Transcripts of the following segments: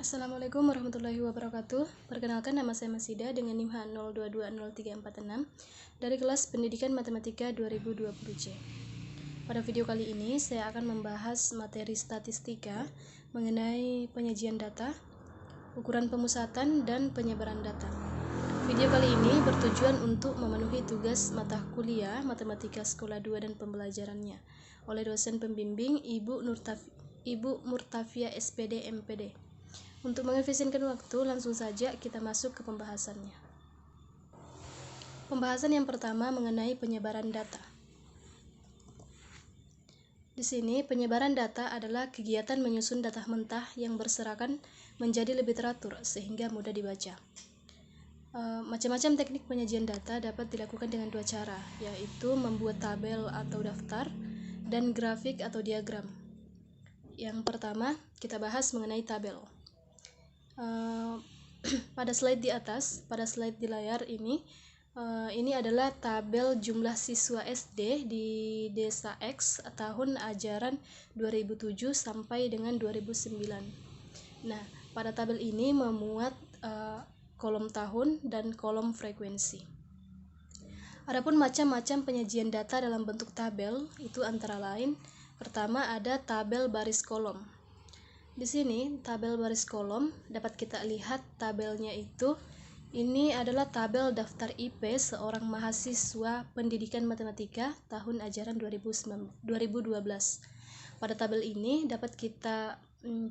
Assalamualaikum warahmatullahi wabarakatuh. Perkenalkan, nama saya Masida dengan NIM H022036 dari kelas Pendidikan Matematika 2020C. Pada video kali ini saya akan membahas materi statistika mengenai penyajian data, ukuran pemusatan, dan penyebaran data. Video kali ini bertujuan untuk memenuhi tugas mata kuliah Matematika Sekolah 2 dan pembelajarannya oleh dosen pembimbing Ibu Murtafia SPD MPD. Untuk mengefisienkan waktu, langsung saja kita masuk ke pembahasannya. Pembahasan yang pertama mengenai penyebaran data. Di sini, penyebaran data adalah kegiatan menyusun data mentah yang berserakan menjadi lebih teratur sehingga mudah dibaca. Macam-macam teknik penyajian data dapat dilakukan dengan dua cara, yaitu membuat tabel atau daftar dan grafik atau diagram. Yang pertama, kita bahas mengenai tabel. Pada slide di atas, pada slide di layar ini adalah tabel jumlah siswa SD di Desa X tahun ajaran 2007 sampai dengan 2009. Nah, pada tabel ini memuat kolom tahun dan kolom frekuensi. Adapun macam-macam penyajian data dalam bentuk tabel itu antara lain, pertama ada tabel baris kolom. Di sini tabel baris kolom dapat kita lihat tabelnya itu ini adalah tabel daftar IP seorang mahasiswa pendidikan matematika tahun ajaran 2012. Pada tabel ini dapat kita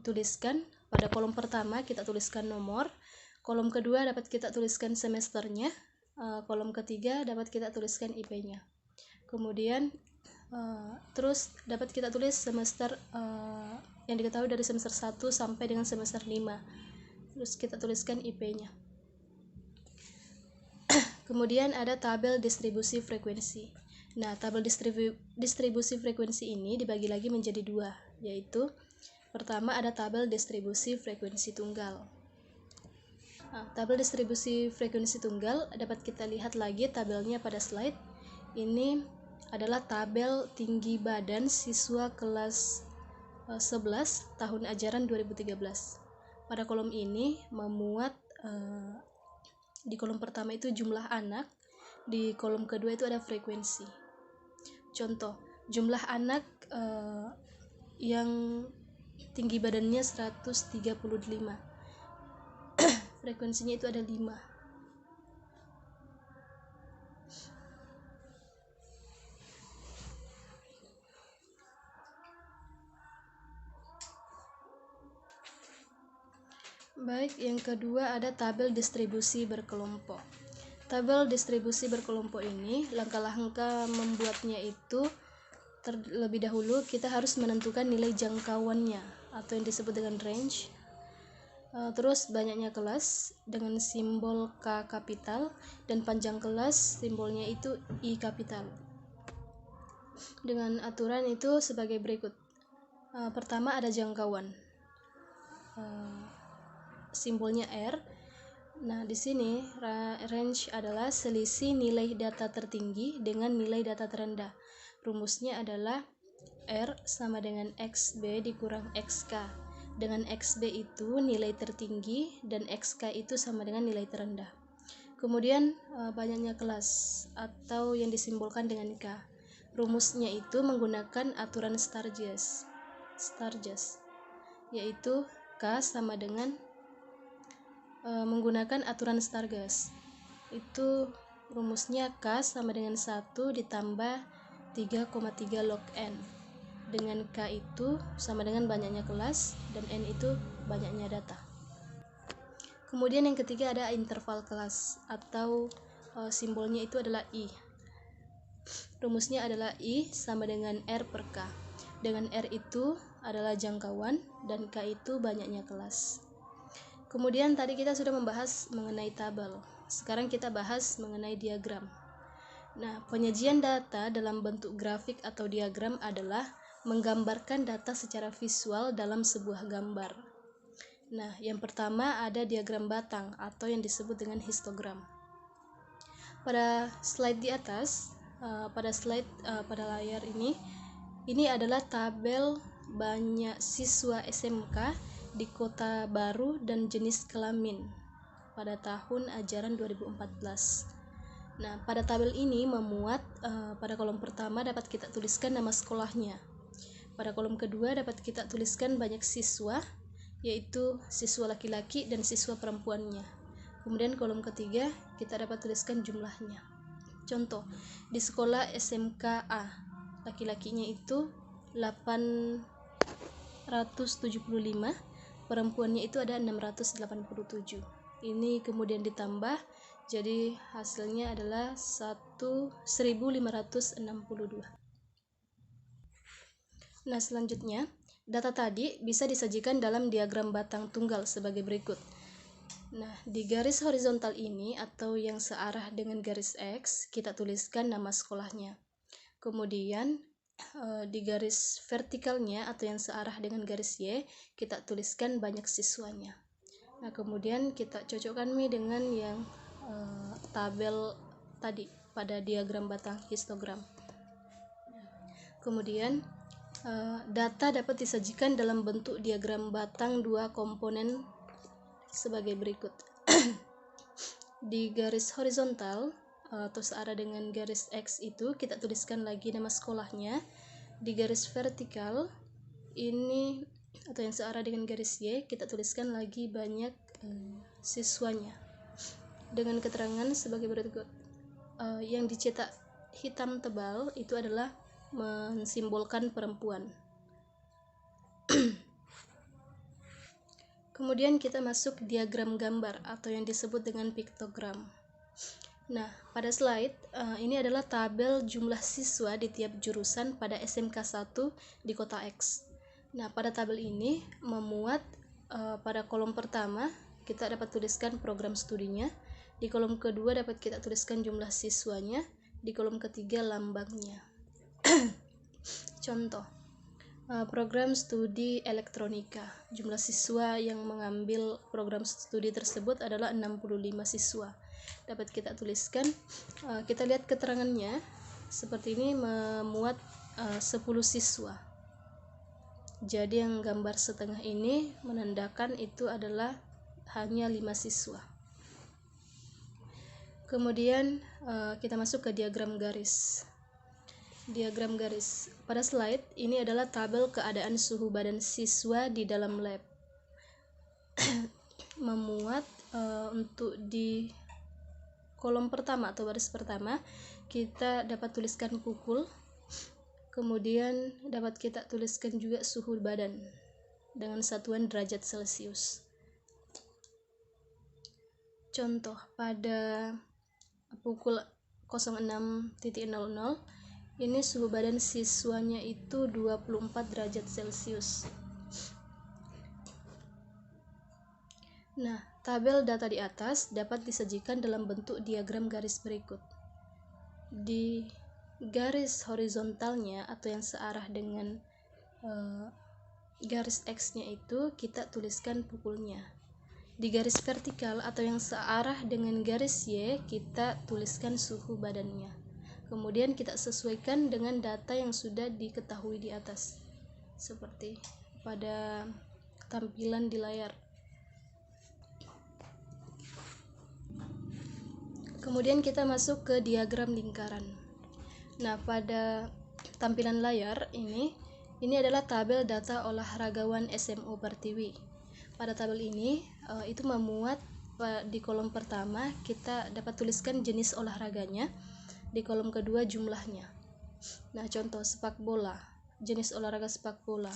tuliskan pada kolom pertama kita tuliskan nomor, kolom kedua dapat kita tuliskan semesternya, kolom ketiga dapat kita tuliskan IP-nya. Kemudian terus dapat kita tulis semester yang diketahui dari semester 1 sampai dengan semester 5. Terus kita tuliskan IP-nya. Kemudian ada tabel distribusi frekuensi. Nah, tabel distribusi frekuensi ini dibagi lagi menjadi dua, yaitu pertama ada tabel distribusi frekuensi tunggal. Tabel distribusi frekuensi tunggal dapat kita lihat lagi tabelnya pada slide. Ini adalah tabel tinggi badan siswa kelas 11 tahun ajaran 2013. Pada kolom ini memuat di kolom pertama itu jumlah anak, di kolom kedua itu ada frekuensi. Contoh, jumlah anak yang tinggi badannya 135. Frekuensinya itu ada 5. Baik, yang kedua ada tabel distribusi berkelompok. Tabel distribusi berkelompok ini, langkah-langkah membuatnya itu terlebih dahulu kita harus menentukan nilai jangkauannya atau yang disebut dengan range. Terus banyaknya kelas dengan simbol K kapital dan panjang kelas simbolnya itu I kapital. Dengan aturan itu sebagai berikut. Pertama ada jangkauan. Simbolnya R. Nah, di sini range adalah selisih nilai data tertinggi dengan nilai data terendah. Rumusnya adalah R sama dengan XB dikurang XK. Dengan XB itu nilai tertinggi dan XK itu sama dengan nilai terendah. Kemudian banyaknya kelas atau yang disimbolkan dengan K. Rumusnya itu menggunakan aturan Sturges, yaitu K sama dengan menggunakan aturan Sturges. Itu rumusnya K sama dengan 1 ditambah 3,3 log N. Dengan K itu sama dengan banyaknya kelas dan N itu banyaknya data. Kemudian yang ketiga ada interval kelas atau simbolnya itu adalah I. Rumusnya adalah I sama dengan R per K. Dengan R itu adalah jangkauan dan K itu banyaknya kelas. Kemudian tadi kita sudah membahas mengenai tabel. Sekarang kita bahas mengenai diagram. Nah, penyajian data dalam bentuk grafik atau diagram adalah menggambarkan data secara visual dalam sebuah gambar. Nah, yang pertama ada diagram batang atau yang disebut dengan histogram. Pada slide di atas, pada layar ini adalah tabel banyak siswa SMK di Kota Baru dan jenis kelamin pada tahun ajaran 2014. Nah, pada tabel ini memuat pada kolom pertama dapat kita tuliskan nama sekolahnya. Pada kolom kedua dapat kita tuliskan banyak siswa, yaitu siswa laki-laki dan siswa perempuannya. Kemudian kolom ketiga kita dapat tuliskan jumlahnya. Contoh, di sekolah SMK A, laki-lakinya itu 875, perempuannya itu ada 687. Ini kemudian ditambah, jadi hasilnya adalah 1562. Nah, selanjutnya, data tadi bisa disajikan dalam diagram batang tunggal sebagai berikut. Nah, di garis horizontal ini atau yang searah dengan garis X, kita tuliskan nama sekolahnya. Kemudian, di garis vertikalnya atau yang searah dengan garis Y, kita tuliskan banyak siswanya. Nah, kemudian kita cocokkan dengan yang tabel tadi pada diagram batang histogram. Kemudian data dapat disajikan dalam bentuk diagram batang dua komponen sebagai berikut. Di garis horizontal atau searah dengan garis X itu kita tuliskan lagi nama sekolahnya. Di garis vertikal ini atau yang searah dengan garis Y kita tuliskan lagi banyak siswanya dengan keterangan sebagai berikut. Yang dicetak hitam tebal itu adalah mensimbolkan perempuan. Kemudian kita masuk diagram gambar atau yang disebut dengan piktogram. Nah, pada slide ini adalah tabel jumlah siswa di tiap jurusan pada SMK 1 di kota X. Nah, pada tabel ini memuat pada kolom pertama kita dapat tuliskan program studinya, di kolom kedua dapat kita tuliskan jumlah siswanya, di kolom ketiga lambangnya. Contoh, program studi elektronika. Jumlah siswa yang mengambil program studi tersebut adalah 65 siswa. Dapat kita tuliskan, kita lihat keterangannya seperti ini memuat 10 siswa. Jadi yang gambar setengah ini menandakan itu adalah hanya 5 siswa. Kemudian kita masuk ke diagram garis. Diagram garis. Pada slide ini adalah tabel keadaan suhu badan siswa di dalam lab. Memuat untuk di kolom pertama atau baris pertama kita dapat tuliskan pukul. Kemudian dapat kita tuliskan juga suhu badan dengan satuan derajat Celcius. Contoh, pada pukul 06.00 ini suhu badan siswanya itu 24 derajat Celcius. Nah, tabel data di atas dapat disajikan dalam bentuk diagram garis berikut. Di garis horizontalnya atau yang searah dengan garis X-nya itu kita tuliskan pukulnya. Di garis vertikal atau yang searah dengan garis Y kita tuliskan suhu badannya. Kemudian kita sesuaikan dengan data yang sudah diketahui di atas, seperti pada tampilan di layar. Kemudian kita masuk ke diagram lingkaran. Nah, pada tampilan layar ini adalah tabel data olahragawan SMU Pertiwi. Pada tabel ini itu memuat di kolom pertama kita dapat tuliskan jenis olahraganya, di kolom kedua jumlahnya. Nah, contoh sepak bola, jenis olahraga sepak bola,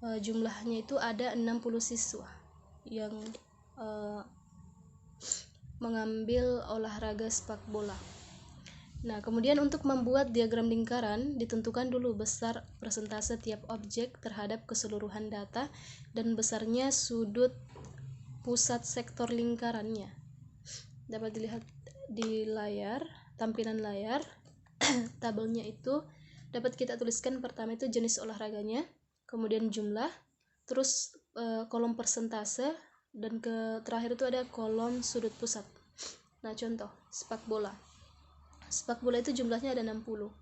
jumlahnya itu ada 60 siswa yang mengambil olahraga sepak bola. Nah, kemudian untuk membuat diagram lingkaran ditentukan dulu besar persentase tiap objek terhadap keseluruhan data dan besarnya sudut pusat sektor lingkarannya. Dapat dilihat di layar, tampilan layar. Tabelnya itu dapat kita tuliskan pertama itu jenis olahraganya, kemudian jumlah, terus kolom persentase, dan terakhir itu ada kolom sudut pusat. Nah, contoh sepak bola. Sepak bola itu jumlahnya ada 60.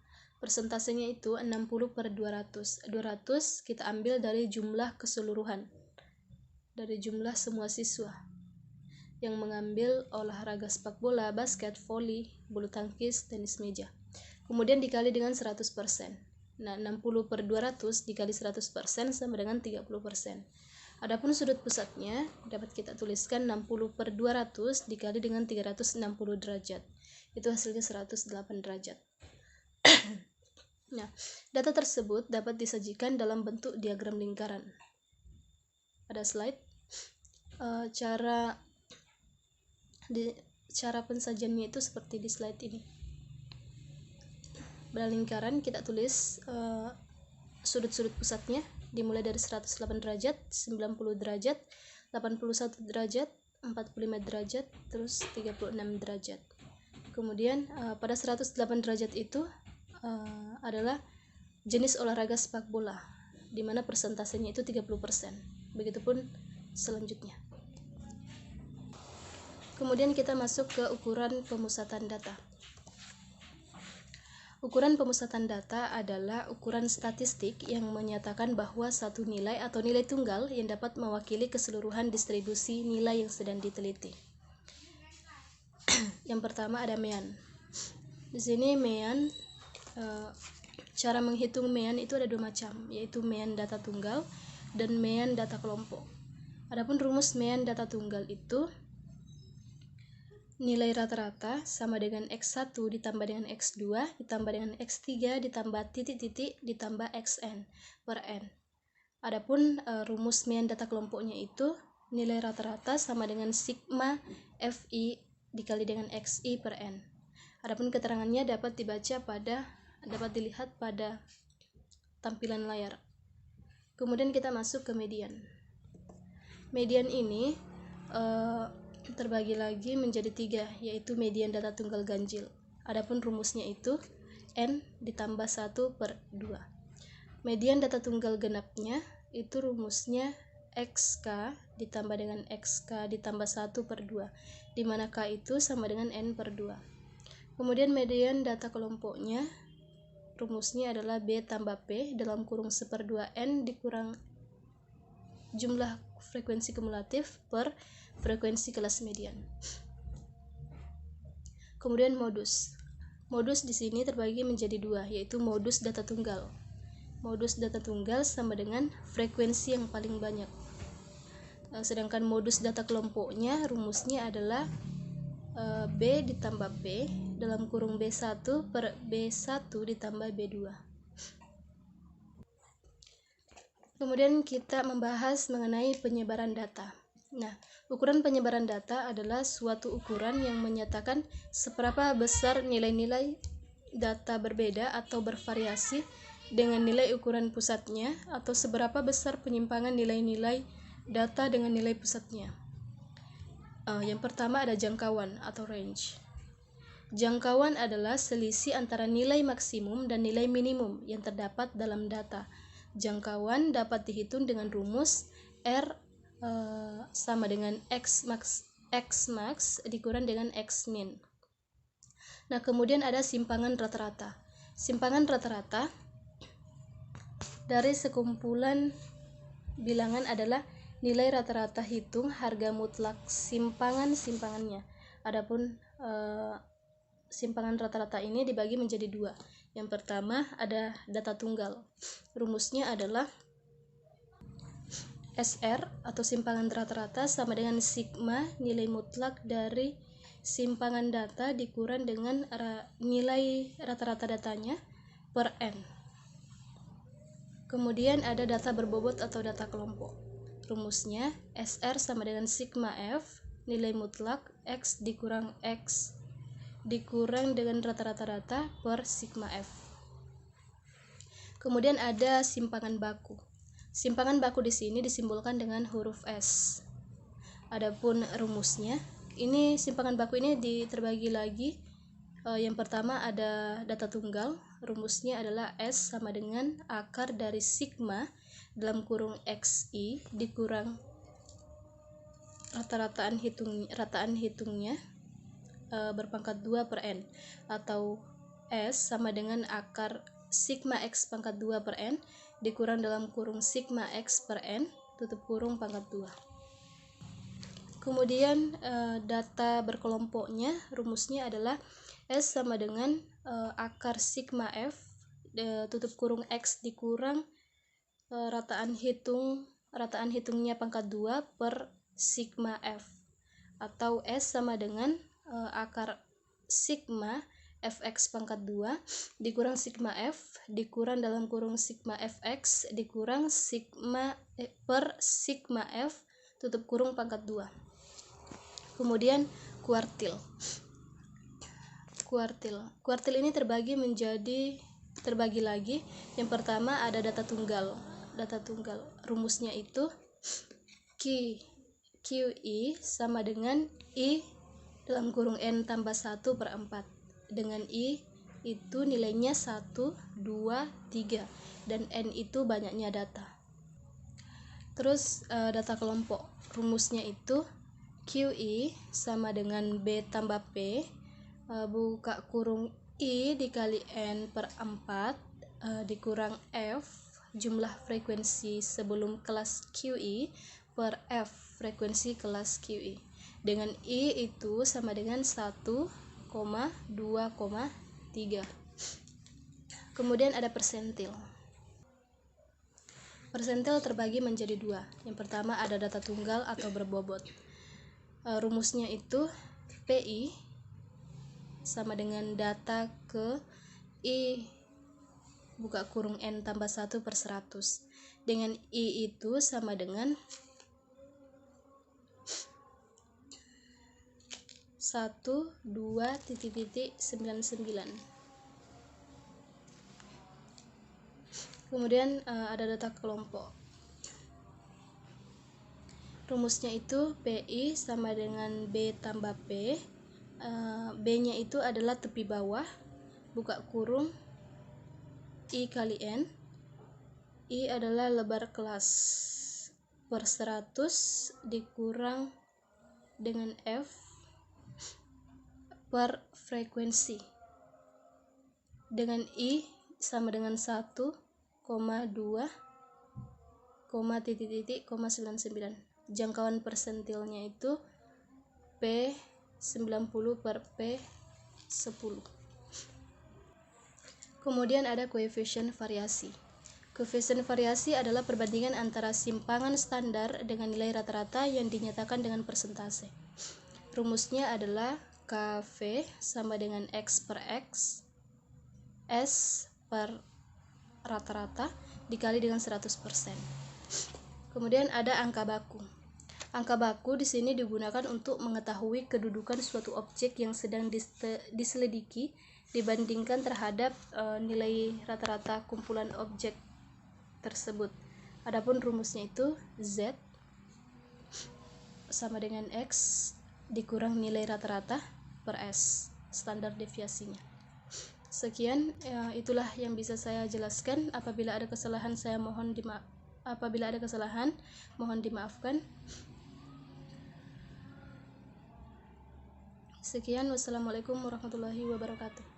Persentasenya itu 60/200. 200 kita ambil dari jumlah keseluruhan, dari jumlah semua siswa yang mengambil olahraga sepak bola, basket, voli, bulu tangkis, tenis meja. Kemudian dikali dengan 100%. Nah, 60/200 dikali 100% sama dengan 30%. Adapun sudut pusatnya dapat kita tuliskan 60/200 dikali dengan 360 derajat. Itu hasilnya 108 derajat. Nah, data tersebut dapat disajikan dalam bentuk diagram lingkaran. Ada slide. Cara pensajiannya itu seperti di slide ini. Pada lingkaran kita tulis sudut-sudut pusatnya dimulai dari 108 derajat, 90 derajat, 81 derajat, 45 derajat, terus 36 derajat. Kemudian pada 108 derajat itu adalah jenis olahraga sepak bola, di mana persentasenya itu 30%. Begitupun selanjutnya. Kemudian kita masuk ke ukuran pemusatan data. Ukuran pemusatan data adalah ukuran statistik yang menyatakan bahwa satu nilai atau nilai tunggal yang dapat mewakili keseluruhan distribusi nilai yang sedang diteliti. Yang pertama ada mean. Di sini mean, cara menghitung mean itu ada dua macam, yaitu mean data tunggal dan mean data kelompok. Adapun rumus mean data tunggal itu nilai rata-rata sama dengan X1 ditambah dengan X2 ditambah dengan X3 ditambah titik-titik ditambah Xn per N. Adapun rumus mean data kelompoknya itu nilai rata-rata sama dengan sigma Fi dikali dengan Xi per N. Adapun keterangannya dapat dilihat pada tampilan layar. Kemudian kita masuk ke median. Median ini terbagi lagi menjadi 3, yaitu median data tunggal ganjil. Adapun rumusnya itu N ditambah 1/2. Median data tunggal genapnya itu rumusnya XK ditambah dengan XK ditambah 1/2, di mana K itu sama dengan N/2. Kemudian median data kelompoknya rumusnya adalah B tambah P dalam kurung 1/2 N dikurang jumlah frekuensi kumulatif per frekuensi kelas median. Kemudian modus. Modus di sini terbagi menjadi 2, yaitu modus data tunggal. Modus data tunggal sama dengan frekuensi yang paling banyak. Sedangkan modus data kelompoknya rumusnya adalah B ditambah P dalam kurung B1 per B1 ditambah B2. Kemudian kita membahas mengenai penyebaran data. Nah, ukuran penyebaran data adalah suatu ukuran yang menyatakan seberapa besar nilai-nilai data berbeda atau bervariasi dengan nilai ukuran pusatnya, atau seberapa besar penyimpangan nilai-nilai data dengan nilai pusatnya. Yang pertama ada jangkauan atau range. Jangkauan adalah selisih antara nilai maksimum dan nilai minimum yang terdapat dalam data. Jangkauan dapat dihitung dengan rumus R sama dengan X max dikurang dengan X min. Nah, kemudian ada simpangan rata-rata. Simpangan rata-rata dari sekumpulan bilangan adalah nilai rata-rata hitung harga mutlak simpangannya. Adapun simpangan rata-rata ini dibagi menjadi 2. Yang pertama ada data tunggal. Rumusnya adalah SR atau simpangan rata-rata sama dengan sigma nilai mutlak dari simpangan data dikurang dengan nilai rata-rata datanya per N. Kemudian ada data berbobot atau data kelompok. Rumusnya SR sama dengan sigma F nilai mutlak X dikurang dengan rata-rata data per sigma F. Kemudian ada simpangan baku. Simpangan baku di sini disimbolkan dengan huruf S. Adapun rumusnya, ini simpangan baku ini terbagi lagi. Yang pertama ada data tunggal. Rumusnya adalah S sama dengan akar dari sigma dalam kurung XI dikurang rataan hitungnya berpangkat 2 per N, atau S sama dengan akar sigma X pangkat 2 per N dikurang dalam kurung sigma X per N tutup kurung pangkat 2. Kemudian data berkelompoknya rumusnya adalah S sama dengan akar sigma F tutup kurung X dikurang rataan hitungnya pangkat 2 per sigma F, atau S sama dengan akar sigma fx pangkat 2 dikurang sigma F dikurang dalam kurung sigma fx dikurang sigma per sigma F tutup kurung pangkat 2. Kemudian kuartil ini terbagi lagi. Yang pertama ada data tunggal. Rumusnya itu QI sama dengan I dalam kurung N tambah 1 per 4, dengan I itu nilainya 1, 2, 3 dan N itu banyaknya data. Terus data kelompok, rumusnya itu QI sama dengan B tambah P buka kurung I dikali N per 4 dikurang F jumlah frekuensi sebelum kelas QI per F frekuensi kelas QI, dengan I itu sama dengan 1,2,3. Kemudian ada persentil. Persentil terbagi menjadi 2. Yang pertama ada data tunggal atau berbobot. Rumusnya itu PI sama dengan data ke I buka kurung N tambah 1 per 100, dengan I itu sama dengan 1,2,99. Kemudian ada data kelompok. Rumusnya itu PI sama dengan B tambah P. B-nya itu adalah tepi bawah, buka kurung I kali N. I adalah lebar kelas per 100 dikurang dengan F per frekuensi, dengan I sama dengan 1,2,99. Jangkauan persentilnya itu P90 per P10. Kemudian ada koefisien variasi. Koefisien variasi adalah perbandingan antara simpangan standar dengan nilai rata-rata yang dinyatakan dengan persentase. Rumusnya adalah KV sama dengan X per X S per rata-rata dikali dengan 100%. Kemudian ada angka baku. Angka baku di sini digunakan untuk mengetahui kedudukan suatu objek yang sedang diselidiki dibandingkan terhadap nilai rata-rata kumpulan objek tersebut. Adapun rumusnya itu Z sama dengan X dikurang nilai rata-rata per S, standar deviasinya. Sekian, itulah yang bisa saya jelaskan. Apabila ada kesalahan mohon dimaafkan. Sekian, wassalamualaikum warahmatullahi wabarakatuh.